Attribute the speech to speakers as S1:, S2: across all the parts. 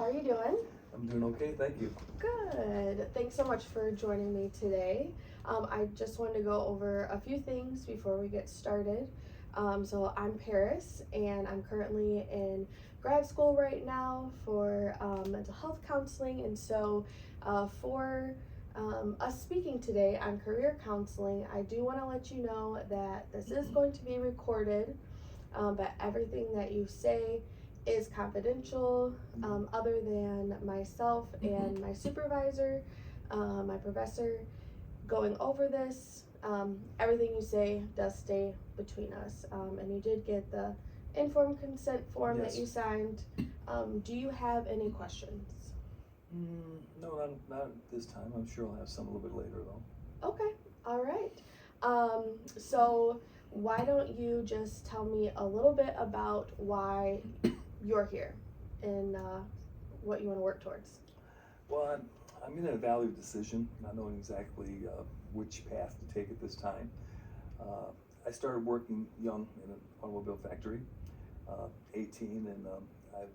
S1: How are you doing?
S2: I'm doing okay, thank you.
S1: Good. Thanks so much for joining me today. I just wanted to go over a few things before we get started. So I'm Paris, and I'm currently in grad school right now for mental health counseling. And so, for us speaking today on career counseling, I do want to let you know that this is going to be recorded, but everything that you say is confidential, other than myself and my supervisor, my professor, going over this. Everything you say does stay between us. And you did get the informed consent form that you
S2: Yes.
S1: signed. Do you have any questions?
S2: No, not at this time. I'm sure I'll have some a little bit later though.
S1: Okay, all right. So why don't you just tell me a little bit about why you're here and what you want to work towards?
S2: Well, I'm in a value decision, not knowing exactly which path to take at this time. I started working young in an automobile factory, 18, and I'm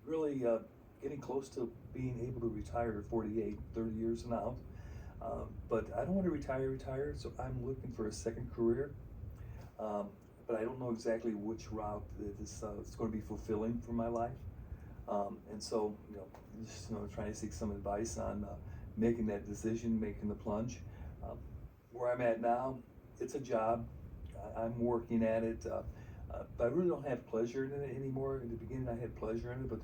S2: really getting close to being able to retire at 48, 30 years now. But I don't want to retire, so I'm looking for a second career. Um, but I don't know exactly which route that is it's going to be fulfilling for my life. And so, just trying to seek some advice on making that decision, making the plunge. Where I'm at now, it's a job. I'm working at it, but I really don't have pleasure in it anymore. In the beginning, I had pleasure in it, but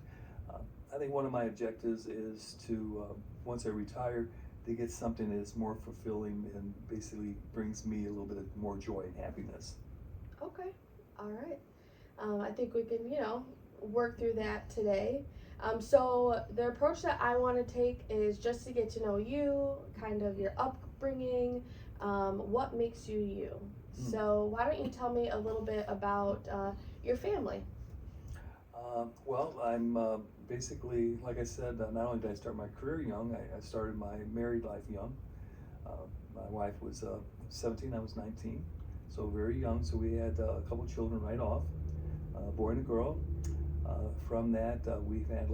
S2: I think one of my objectives is to, once I retire, to get something that is more fulfilling and basically brings me a little bit of more joy and happiness.
S1: Okay, all right. I think we can, work through that today. So the approach that I want to take is just to get to know you, kind of your upbringing, what makes you you. So why don't you tell me a little bit about your family?
S2: Well, I'm basically, like I said, not only did I start my career young, I started my married life young. My wife was 17, I was 19, so very young. So we had a couple children right off, a boy and a girl. From that, we've had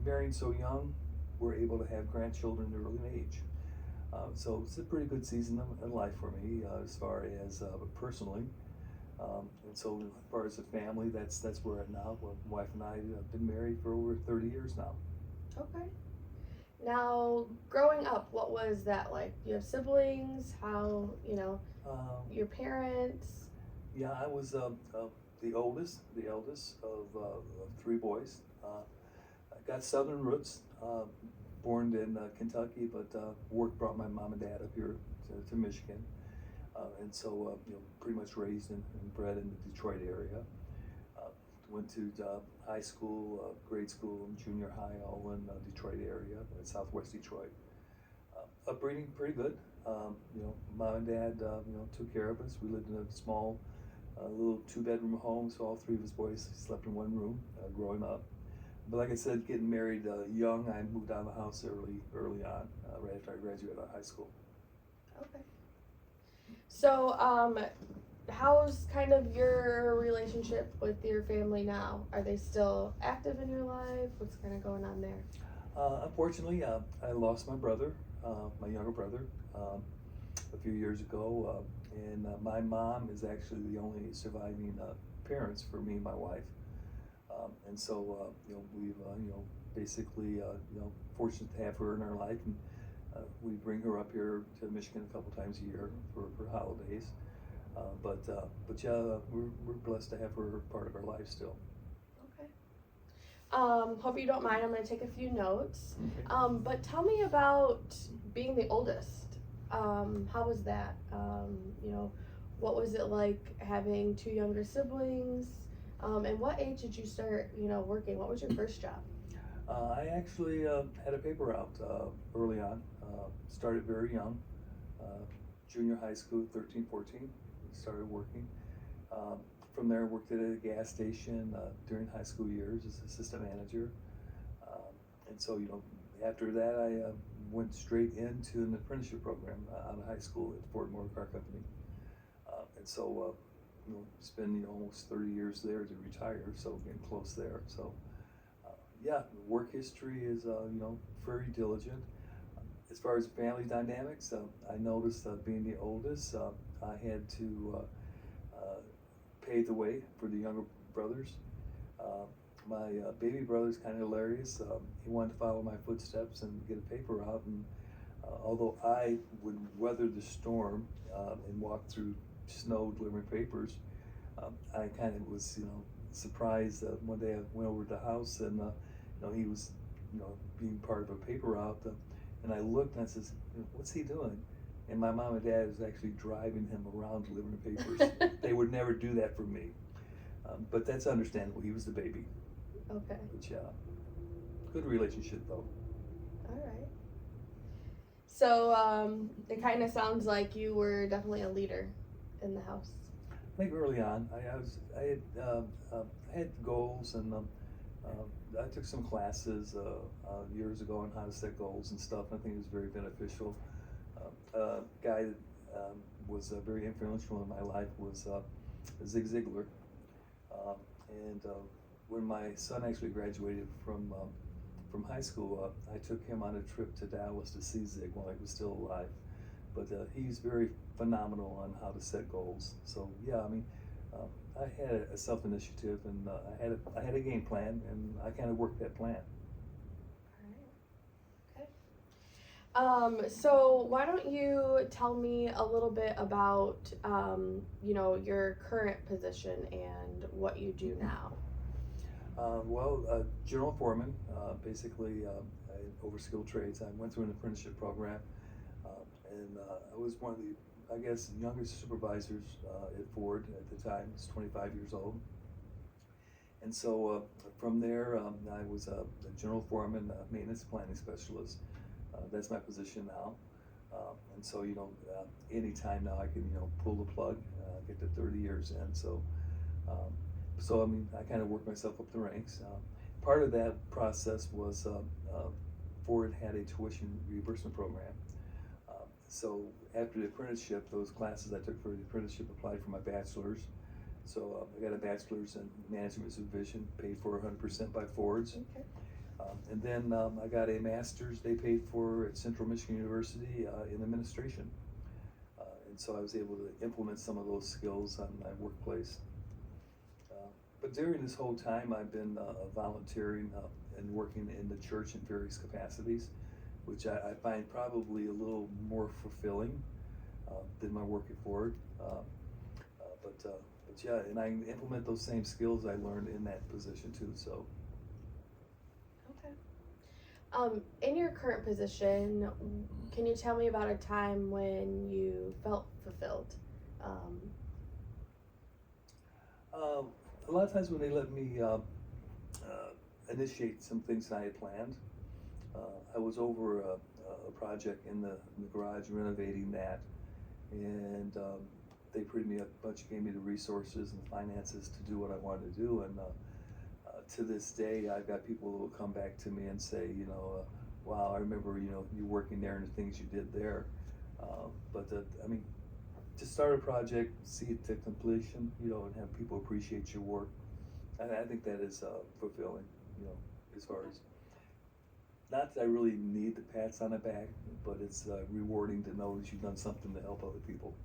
S2: marrying so young, we're able to have grandchildren at an early age. So it's a pretty good season of life for me as far as personally. And so as far as the family, that's where we're at now. Well, my wife and I have been married for over 30 years now.
S1: Okay. Now, growing up, what was that like? Do you have siblings? How, your parents?
S2: Yeah, I was the eldest of three boys. I got Southern roots, born in Kentucky, but work brought my mom and dad up here to Michigan. And so, pretty much raised and bred in the Detroit area. Went to high school, grade school, and junior high, all in Detroit area, Southwest Detroit. Upbringing pretty good. Mom and dad, took care of us. We lived in a small, little two-bedroom home, so all three of us boys slept in one room growing up. But like I said, getting married young, I moved out of the house early on, right after I graduated out of high school.
S1: Okay. So, how's kind of your relationship with your family now? Are they still active in your life? What's kind of going on there?
S2: Unfortunately, I lost my brother, my younger brother, a few years ago, and my mom is actually the only surviving parents for me and my wife. And so, we've, basically, fortunate to have her in our life, and we bring her up here to Michigan a couple times a year for holidays. But yeah, we're blessed to have her part of our life still.
S1: Okay. Hope you don't mind. I'm going to take a few notes.
S2: Okay.
S1: But tell me about being the oldest. How was that? What was it like having two younger siblings? And what age did you start, working? What was your first job?
S2: I actually had a paper route early on. Started very young, junior high school, 13, 14. Started working. From there, worked at a gas station during high school years as assistant manager. And so, after that, I went straight into an apprenticeship program out of high school at Ford Motor Car Company. And so, spend almost 30 years there to retire, so getting close there. So, yeah, work history is, very diligent. As far as family dynamics, I noticed being the oldest, I had to pave the way for the younger brothers. Uh, my baby brother's kind of hilarious. He wanted to follow my footsteps and get a paper route, and although I would weather the storm and walk through snow delivering papers, I kind of was, surprised. One day I went over to the house and, he was, being part of a paper route, and I looked and I says, "What's he doing?" And my mom and dad was actually driving him around delivering papers. They would never do that for me, but that's understandable. He was the baby.
S1: Okay.
S2: But yeah, good relationship though.
S1: All right. So it kind of sounds like you were definitely a leader in the house.
S2: I think early on, I had goals, and I took some classes years ago on how to set goals and stuff. And I think it was very beneficial. A guy that was very influential in my life was Zig Ziglar, and when my son actually graduated from high school, I took him on a trip to Dallas to see Zig while he was still alive. But he's very phenomenal on how to set goals. So yeah, I had a self-initiative, and I had a game plan, and I kind of worked that plan.
S1: All right. Okay. So why don't you tell me a little bit about your current position and what you do now?
S2: General foreman, basically, I overskilled trades. I went through an apprenticeship program, and I was one of the, I guess, youngest supervisors at Ford at the time. I was 25 years old. And so from there, I was a general foreman, maintenance planning specialist. That's my position now. And so, anytime now I can, pull the plug, get to 30 years in. I kind of worked myself up the ranks. Part of that process was Ford had a tuition reimbursement program. So after the apprenticeship, those classes I took for the apprenticeship applied for my bachelor's. So I got a bachelor's in management supervision, paid for 100% by Ford's.
S1: Okay.
S2: And then I got a master's they paid for at Central Michigan University in administration. And so I was able to implement some of those skills on my workplace. But during this whole time, I've been volunteering and working in the church in various capacities, which I find probably a little more fulfilling than my work at Ford. But yeah, and I implement those same skills I learned in that position too. So.
S1: Okay. In your current position, can you tell me about a time when you felt fulfilled?
S2: A lot of times when they let me initiate some things that I had planned. I was over a project in the garage, renovating that, and they pretty much gave me the resources and the finances to do what I wanted to do. And to this day, I've got people who will come back to me and say, wow, I remember, you working there and the things you did there. To start a project, see it to completion, and have people appreciate your work, I think that is fulfilling, as far as, not that I really need the pats on the back, but it's rewarding to know that you've done something to help other people.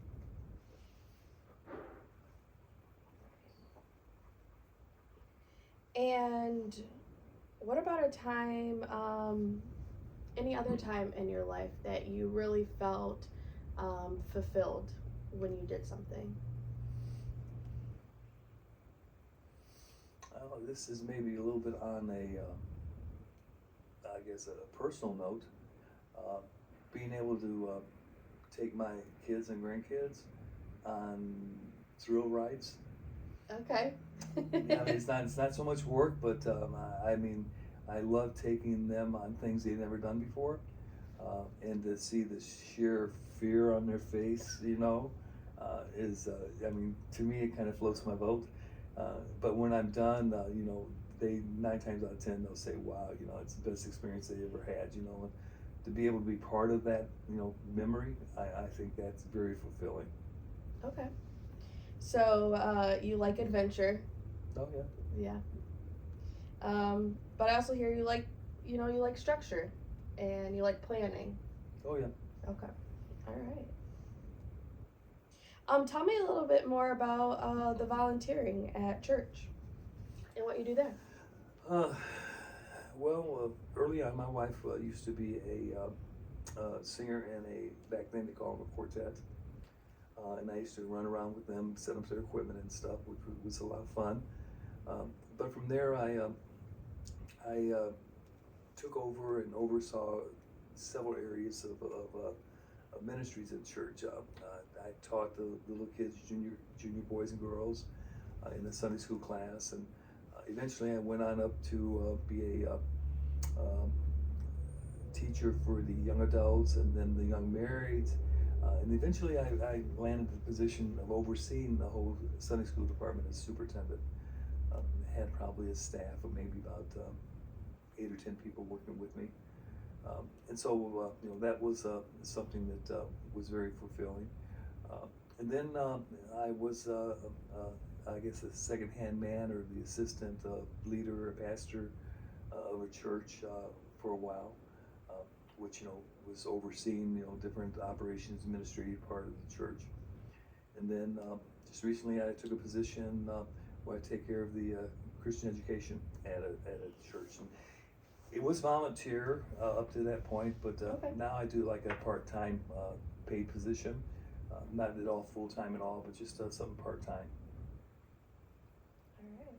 S1: And what about a time, any other time in your life that you really felt fulfilled when you did something?
S2: This is maybe a little bit on I guess a personal note. Being able to take my kids and grandkids on thrill rides.
S1: Okay.
S2: It's not so much work, but I love taking them on things they've never done before, and to see the sheer fear on their face, is to me it kind of floats my boat. But when I'm done, they 9 times out of 10 they'll say, "Wow, it's the best experience they ever had." And to be able to be part of that, memory, I think that's very fulfilling.
S1: Okay. So you like adventure?
S2: Oh yeah.
S1: But I also hear you like, you like structure and you like planning.
S2: Oh yeah.
S1: Okay. All right. Tell me a little bit more about the volunteering at church and what you do there.
S2: Uh, Early on, my wife used to be a singer in back then they called them a quartet. And I used to run around with them, set up their equipment and stuff, which was a lot of fun. But from there, I took over and oversaw several areas of ministries at church. I taught the little kids, junior boys and girls, in the Sunday school class, and eventually I went on up to be a teacher for the young adults and then the young marrieds. And eventually I landed the position of overseeing the whole Sunday school department as superintendent. Had probably a staff of maybe about 8 or 10 people working with me. And so, that was something that was very fulfilling. And then I was, I guess, the second-hand man or the assistant leader or pastor of a church for a while, which, was overseeing, different operations, administrative part of the church. And then just recently I took a position where I take care of the Christian education at a church. And it was volunteer up to that point, but
S1: Okay.
S2: now I do like a part-time paid position. Not at all full-time at all, but just something part-time.
S1: All right.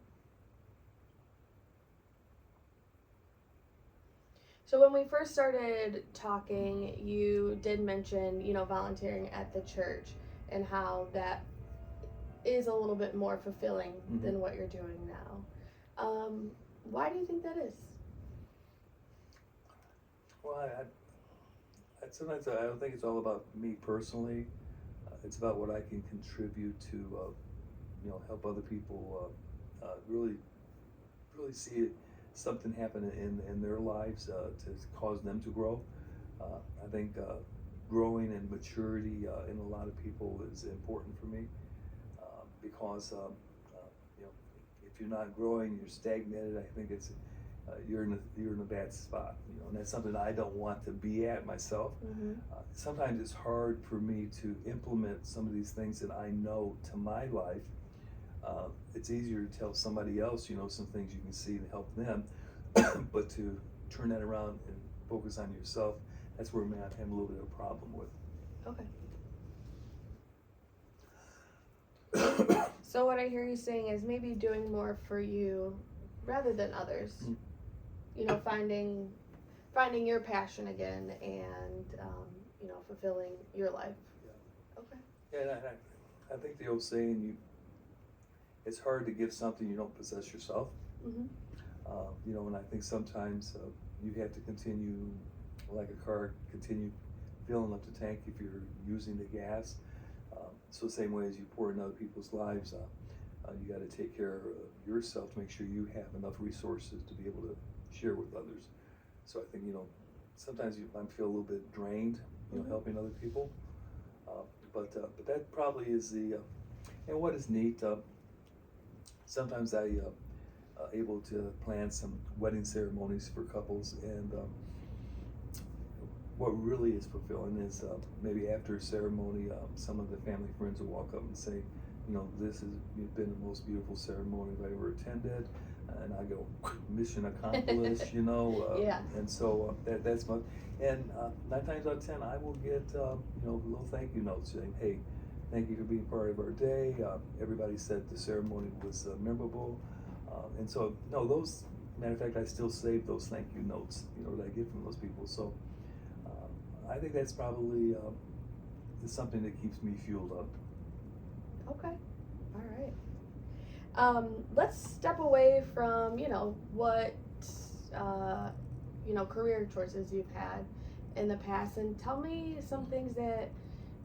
S1: So when we first started talking, you did mention, volunteering at the church and how that is a little bit more fulfilling than what you're doing now. Why do you think that is?
S2: Well, sometimes I don't think it's all about me personally. It's about what I can contribute to, help other people really see something happen in their lives to cause them to grow. I think growing and maturity in a lot of people is important for me because if you're not growing, you're stagnated. I think it's you're in a bad spot, and that's something I don't want to be at myself. Sometimes it's hard for me to implement some of these things that I know to my life. It's easier to tell somebody else, some things you can see to help them, but to turn that around and focus on yourself, that's where I'm having a little bit of a problem with.
S1: Okay. So what I hear you saying is maybe doing more for you rather than others. Finding your passion again and, fulfilling your life.
S2: Yeah.
S1: Okay.
S2: Yeah, and I think the old saying, it's hard to give something you don't possess yourself. And I think sometimes you have to continue, like a car, continue filling up the tank if you're using the gas. So the same way as you pour in other people's lives, you got to take care of yourself to make sure you have enough resources to be able to share with others. So I think, sometimes I feel a little bit drained, helping other people. But that probably is and what is neat, sometimes I able to plan some wedding ceremonies for couples, and what really is fulfilling is maybe after a ceremony, some of the family friends will walk up and say, this has been the most beautiful ceremony I've ever attended, and I go, mission accomplished,
S1: Yeah.
S2: And so that's my, and 9 times out of 10, I will get, little thank you notes saying, hey, thank you for being part of our day. Everybody said the ceremony was memorable. And so, those, matter of fact, I still save those thank you notes, that I get from those people. So I think that's probably is something that keeps me fueled up.
S1: Okay. All right. Let's step away from, what, career choices you've had in the past, and tell me some things that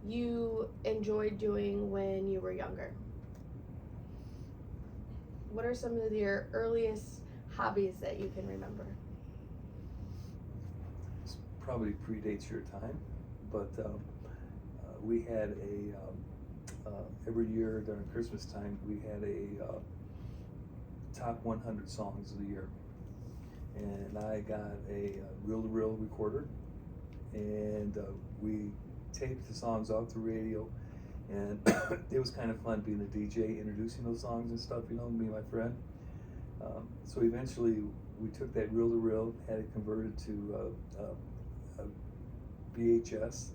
S1: you enjoyed doing when you were younger. What are some of your earliest hobbies that you can remember?
S2: This probably predates your time, but we had every year during Christmas time, we had a top 100 songs of the year. and I got a reel-to-reel recorder, and we taped the songs off the radio, and it was kind of fun being a DJ, introducing those songs and stuff, me and my friend. So eventually we took that reel-to-reel, had it converted to a VHS.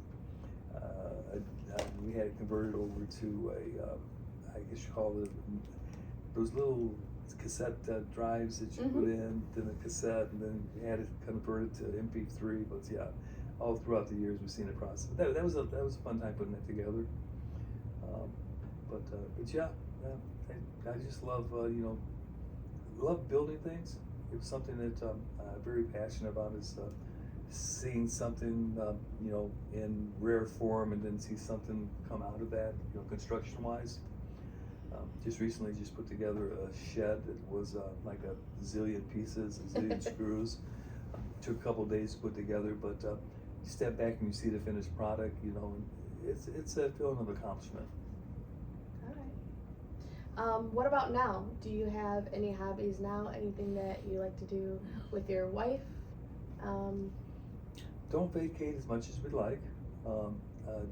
S2: We had it converted over to I guess you call it, those little cassette drives that you put in, then a cassette, and then we had it converted to MP3. But yeah, all throughout the years we've seen it process. But that was a fun time putting that together. But yeah, I just love love building things. It was something that I'm very passionate about, is seeing something in rare form, and then see something come out of that, construction wise. Just recently put together a shed that was like a zillion pieces, a zillion screws. Took a couple of days to put together, but you step back and you see the finished product, it's a feeling of accomplishment.
S1: All right. What about now? Do you have any hobbies now? Anything that you like to do with your wife?
S2: Don't vacate as much as we'd like.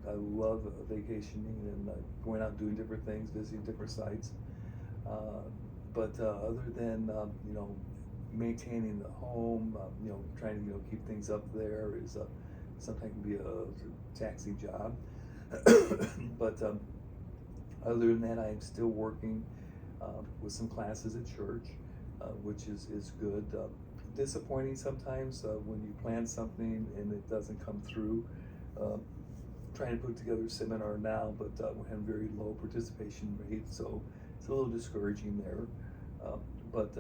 S2: I love vacationing and going out and doing different things, visiting different sites. But other than maintaining the home, trying to keep things up there is sometimes can be a taxing job. But other than that, I am still working with some classes at church, which is good. Disappointing sometimes when you plan something and it doesn't come through. Trying to put together a seminar now, but we're having very low participation rate, so it's a little discouraging there. But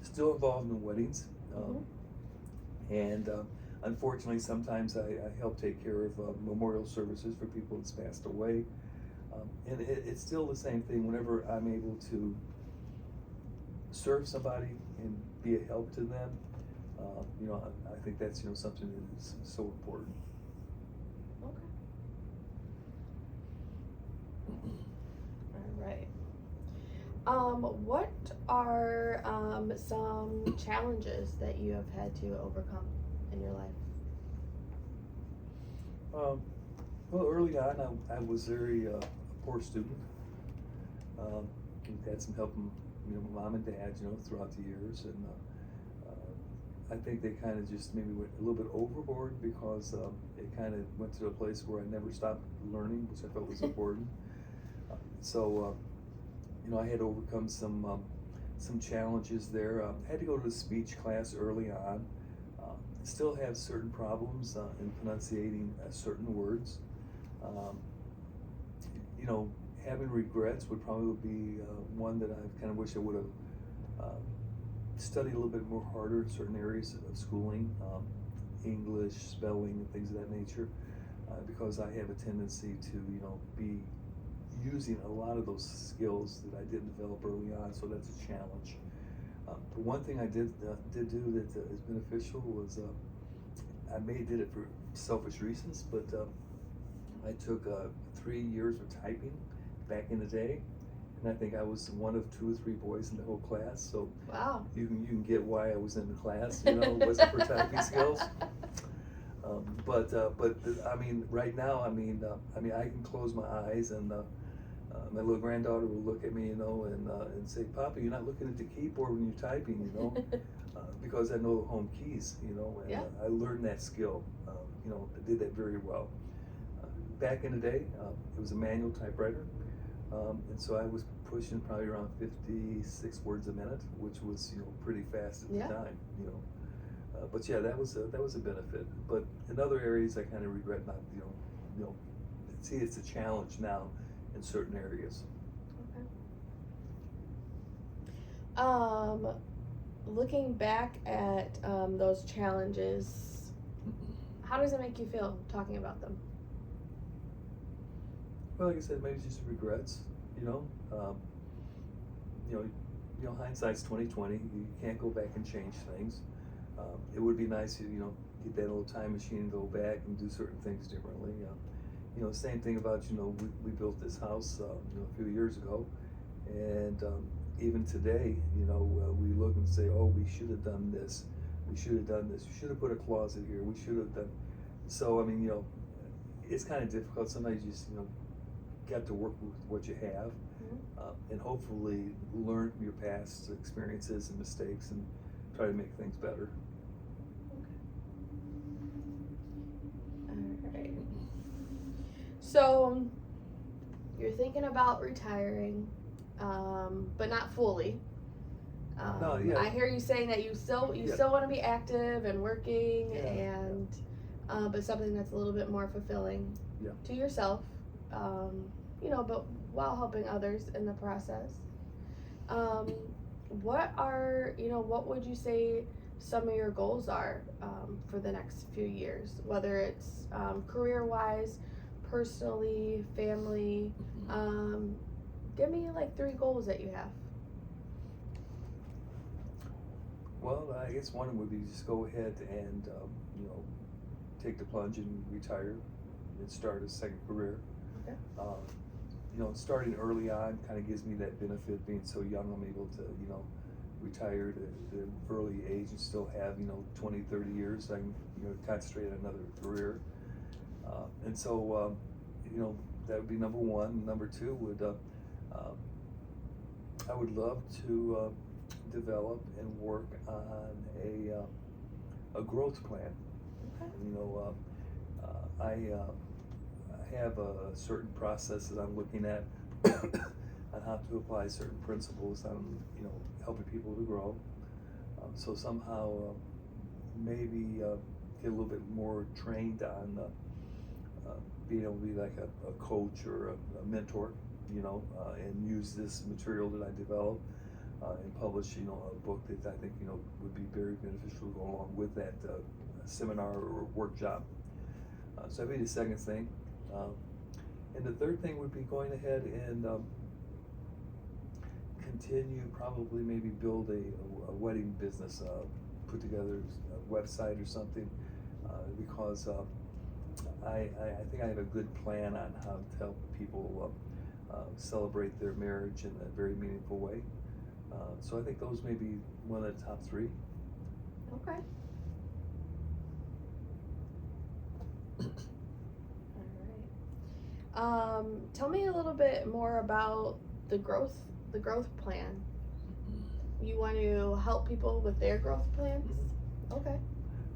S2: still involved in weddings, and unfortunately, sometimes I help take care of memorial services for people that's passed away, and it's still the same thing. Whenever I'm able to serve somebody and be a help to them, I think that's something that is so important.
S1: Okay. All right. What are some challenges that you have had to overcome in your life?
S2: Well, early on, I was very a poor student. Had some help from my mom and dad, throughout the years, and I think they kind of just maybe went a little bit overboard, because it kind of went to a place where I never stopped learning, which I felt was important. So I had to overcome some challenges there. I had to go to a speech class early on. Still have certain problems in pronunciating certain words. Having regrets would probably be one that I kind of wish I would have studied a little bit more harder in certain areas of schooling, English, spelling, and things of that nature, because I have a tendency to be using a lot of those skills that I didn't develop early on, so that's a challenge. The one thing I did do that is beneficial was I did it for selfish reasons, but I took 3 years of typing back in the day, and I think I was one of 2 or 3 boys in the whole class. So
S1: wow,
S2: you can get why I was in the class. It wasn't for typing skills. But I mean, right now, I mean, I can close my eyes, and my little granddaughter will look at me, and say, "Papa, you're not looking at the keyboard when you're typing, because I know the home keys, and
S1: yeah.
S2: I learned that skill. I did that very well. Back in the day, it was a manual typewriter, and so I was pushing probably around 56 words a minute, which was pretty fast at the time, But yeah, that was a benefit. But in other areas, I kind of regret not, see, it's a challenge now in certain areas.
S1: Okay. Looking back at those challenges, how does it make you feel talking about them?
S2: Well, like I said, maybe just regrets. Hindsight's 20/20. You can't go back and change things. It would be nice to get that little time machine and go back and do certain things differently. Same thing about we built this house a few years ago, And even today, you know, we look and say, oh, we should have done this. We should have done this. We should have put a closet here. We should have done. So, I mean, you know, it's kind of difficult. Sometimes you just, you know, got to work with what you have, and hopefully learn from your past experiences and mistakes and try to make things better.
S1: Alright. So, you're thinking about retiring, but not fully.
S2: No, yeah.
S1: I hear you saying that you still want to be active and working, and but something that's a little bit more fulfilling to yourself, you know, but while helping others in the process. What would you say some of your goals are for the next few years, whether it's career-wise, personally, family? Give me like 3 goals that you have.
S2: Well, I guess one would be just go ahead and, you know, take the plunge and retire and start a second career.
S1: Okay.
S2: You know, starting early on kind of gives me that benefit. Being so young, I'm able to, you know, retire at an early age and still have, you know, 20, 30 years. I can, you know, concentrate on another career. And so, you know, that would be number one. Number two would, I would love to develop and work on a growth plan.
S1: Okay.
S2: You know, I have a certain process that I'm looking at on how to apply certain principles on, you know, helping people to grow. So somehow maybe get a little bit more trained on being able to be like a coach or a mentor, you know, and use this material that I develop and publish, you know, a book that I think, you know, would be very beneficial to go along with that seminar or workshop. So that'd be the second thing. And the third thing would be going ahead and continue, probably maybe build a wedding business, put together a website or something, because I think I have a good plan on how to help people celebrate their marriage in a very meaningful way. So I think those may be one of the top 3.
S1: Okay. All right. Tell me a little bit more about the growth plan. You want to help people with their growth plans?
S2: Mm-hmm.
S1: Okay.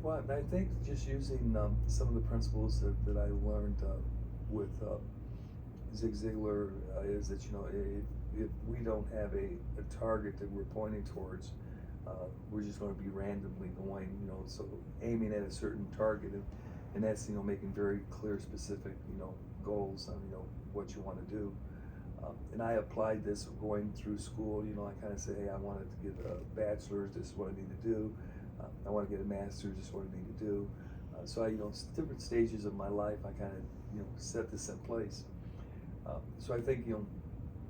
S2: Well, I think just using some of the principles that I learned with Zig Ziglar is that, you know, if we don't have a target that we're pointing towards, we're just going to be randomly going, you know, so aiming at a certain target, and that's, you know, making very clear, specific, you know, goals on, you know, what you want to do. And I applied this going through school, you know, I kind of say, hey, I wanted to get a bachelor's, this is what I need to do. I want to get a master's, this is what I need to do. So I, you know, different stages of my life, I kind of, you know, set this in place. So I think, you know,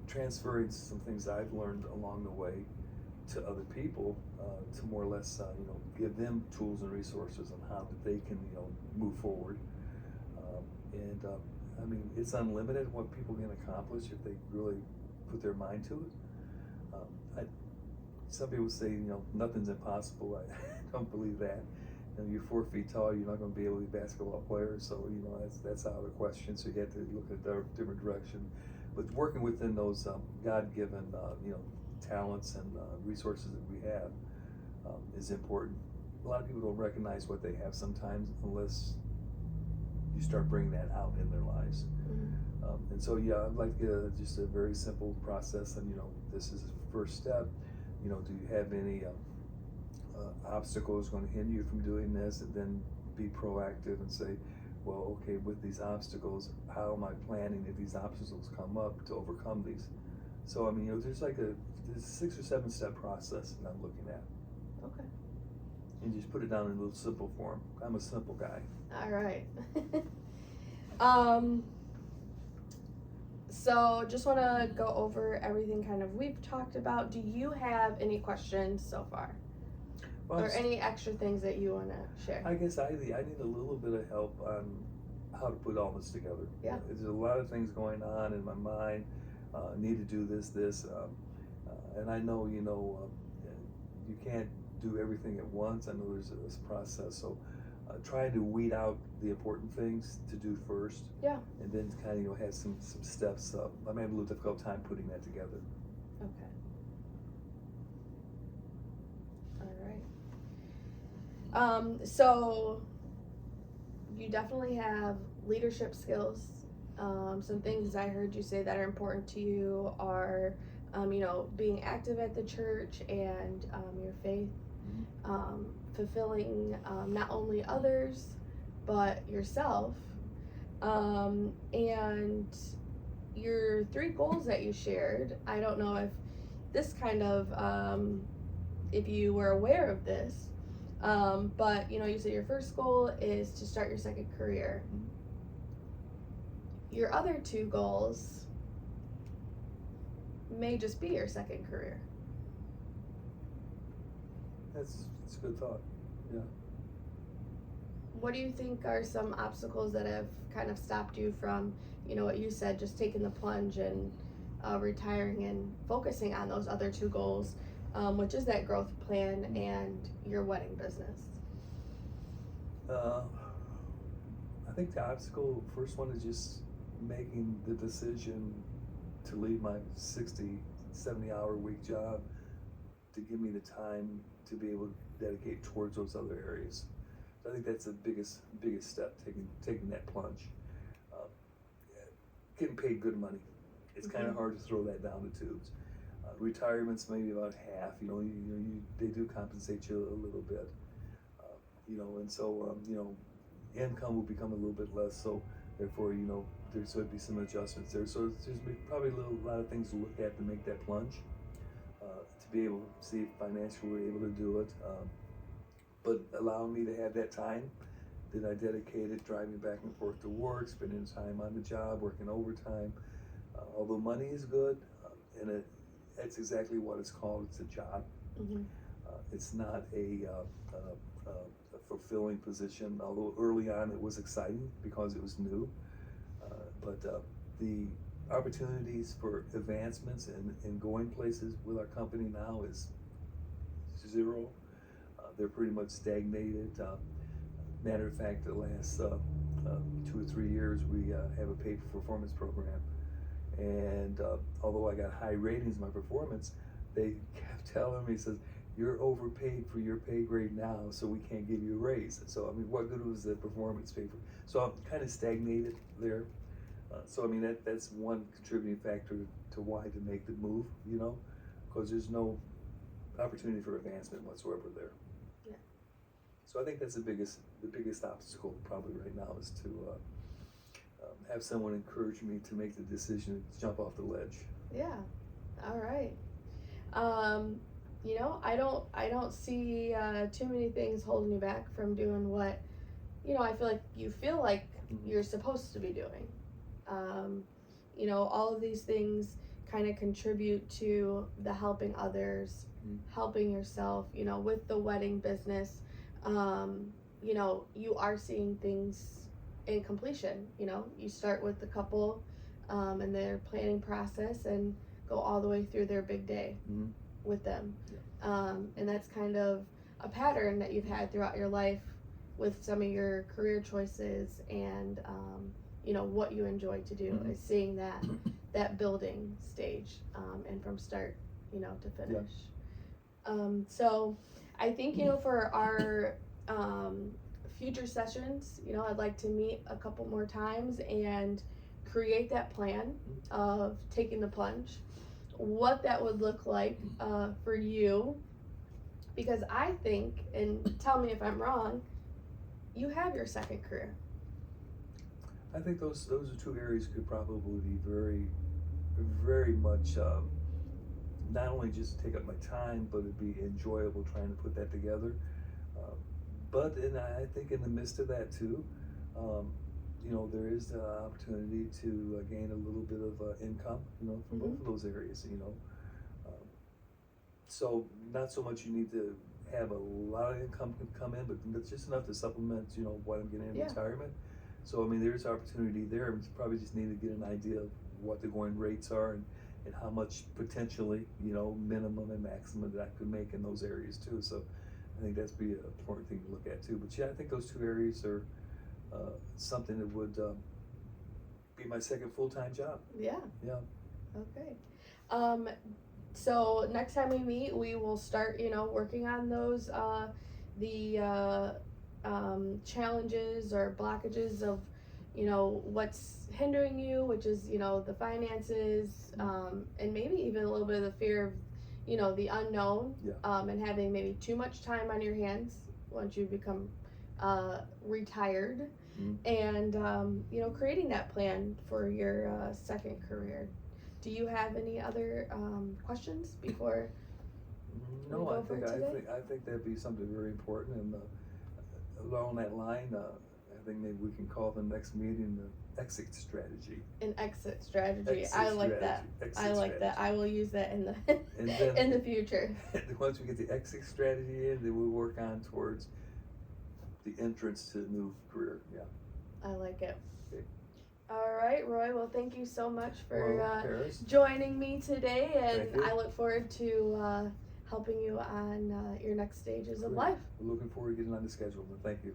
S2: transferring some things I've learned along the way to other people to more or less, you know, give them tools and resources on how that they can, you know, move forward. I mean, it's unlimited what people can accomplish if they really put their mind to it. Some people say, you know, nothing's impossible. I don't believe that. You know, you're 4 feet tall, you're not going to be able to be a basketball player, so, you know, that's out of the question. So you have to look at a different direction. But working within those God-given, you know, talents and resources that we have is important. A lot of people don't recognize what they have sometimes unless you start bringing that out in their lives. Mm-hmm. And so, yeah, I'd like to get just a very simple process, and, you know, this is the first step. You know, do you have any obstacles going to hinder you from doing this? And then be proactive and say, well, okay, with these obstacles, how am I planning if these obstacles come up to overcome these? So, I mean, you know, there's like there's a 6 or 7 step process that I'm looking at.
S1: Okay.
S2: And just put it down in a little simple form. I'm a simple guy.
S1: All right. So just want to go over everything kind of we've talked about. Do you have any questions so far? Well, or any extra things that you want to share?
S2: I guess I need a little bit of help on how to put all this together.
S1: Yeah.
S2: There's a lot of things going on in my mind. need to do this. And I know, you can't do everything at once. I know there's this process. So trying to weed out the important things to do first.
S1: Yeah.
S2: And then kind of, have some steps up. I'm having a little difficult time putting that together.
S1: Okay. All right. So you definitely have leadership skills. Some things I heard you say that are important to you are, being active at the church and your faith, fulfilling not only others, but yourself. And your 3 goals that you shared, I don't know if this kind of, if you were aware of this, but you said your first goal is to start your second career. Your other 2 goals may just be your second career.
S2: That's a good thought. Yeah.
S1: What do you think are some obstacles that have kind of stopped you from, what you said, just taking the plunge and retiring and focusing on those other 2 goals, which is that growth plan and your wedding business?
S2: I think the obstacle, first one, is just making the decision to leave my 60, 70-hour week job to give me the time to be able to dedicate towards those other areas. So I think that's the biggest step, taking that plunge. Getting paid good money. It's kind of hard to throw that down the tubes. Retirement's maybe about half. They do compensate you a little bit. And so income will become a little bit less. So therefore, there's going to be some adjustments there. So there's probably a lot of things to look at to make that plunge, to be able to see if financially we're able to do it. But allowing me to have that time that I dedicated, driving back and forth to work, spending time on the job, working overtime. Although money is good, and that's exactly what it's called. It's a job. It's not a fulfilling position, although early on it was exciting because it was new. But the opportunities for advancements and going places with our company now is 0. They're pretty much stagnated. Matter of fact, the last 2 or 3 years, we have a paid performance program. And although I got high ratings in my performance, they kept telling me, says, "You're overpaid for your pay grade now, so we can't give you a raise." So what good was the performance pay for? So I'm kind of stagnated there. So that's one contributing factor to why to make the move, because there's no opportunity for advancement whatsoever there.
S1: Yeah.
S2: So I think that's the biggest obstacle probably right now is to have someone encourage me to make the decision to jump off the ledge.
S1: Yeah. All right. I don't see too many things holding you back from doing what, I feel like you're supposed to be doing. All of these things kind of contribute to the helping others, helping yourself, with the wedding business. You are seeing things in completion. You start with the couple and their planning process and go all the way through their big day with them. Yeah. And that's kind of a pattern that you've had throughout your life with some of your career choices and what you enjoy to do is seeing that building stage and from start to finish. Yeah. So I think for our future sessions, I'd like to meet a couple more times and create that plan of taking the plunge, what that would look like for you, because I think, and tell me if I'm wrong, you have your second career.
S2: I think those are 2 areas could probably be very, very much not only just take up my time, but it'd be enjoyable trying to put that together. But I think in the midst of that too, there is the opportunity to gain a little bit of income, from both of those areas, So not so much you need to have a lot of income come in, but just enough to supplement, what I'm getting in retirement. So there's opportunity there. We probably just need to get an idea of what the going rates are and how much potentially, minimum and maximum that I could make in those areas too. So I think that's be an important thing to look at too. But yeah, I think those two areas are something that would be my second full-time job.
S1: Yeah.
S2: Yeah.
S1: Okay. So next time we meet, we will start, working on those, challenges or blockages of, what's hindering you, which is, the finances, and maybe even a little bit of the fear of, the unknown,
S2: Yeah.
S1: And having maybe too much time on your hands once you become, retired, and, creating that plan for your, second career. Do you have any other questions before?
S2: No,
S1: we
S2: I
S1: go for
S2: think
S1: today?
S2: I think that'd be something very important, and along that line, I think maybe we can call the next meeting the exit strategy.
S1: An exit strategy.
S2: Exit
S1: I like that.
S2: strategy.
S1: I like that. I will use that in the
S2: And then,
S1: in the future.
S2: Once we get the exit strategy in, then we'll work on towards the entrance to the new career. Yeah.
S1: I like it.
S2: Okay.
S1: All right, Roy. Well, thank you so much for
S2: Paris,
S1: joining me today,
S2: Thank
S1: and
S2: you.
S1: I look forward to helping you on your next stages of
S2: Great.
S1: life.
S2: We're looking forward to getting on the schedule. Thank you.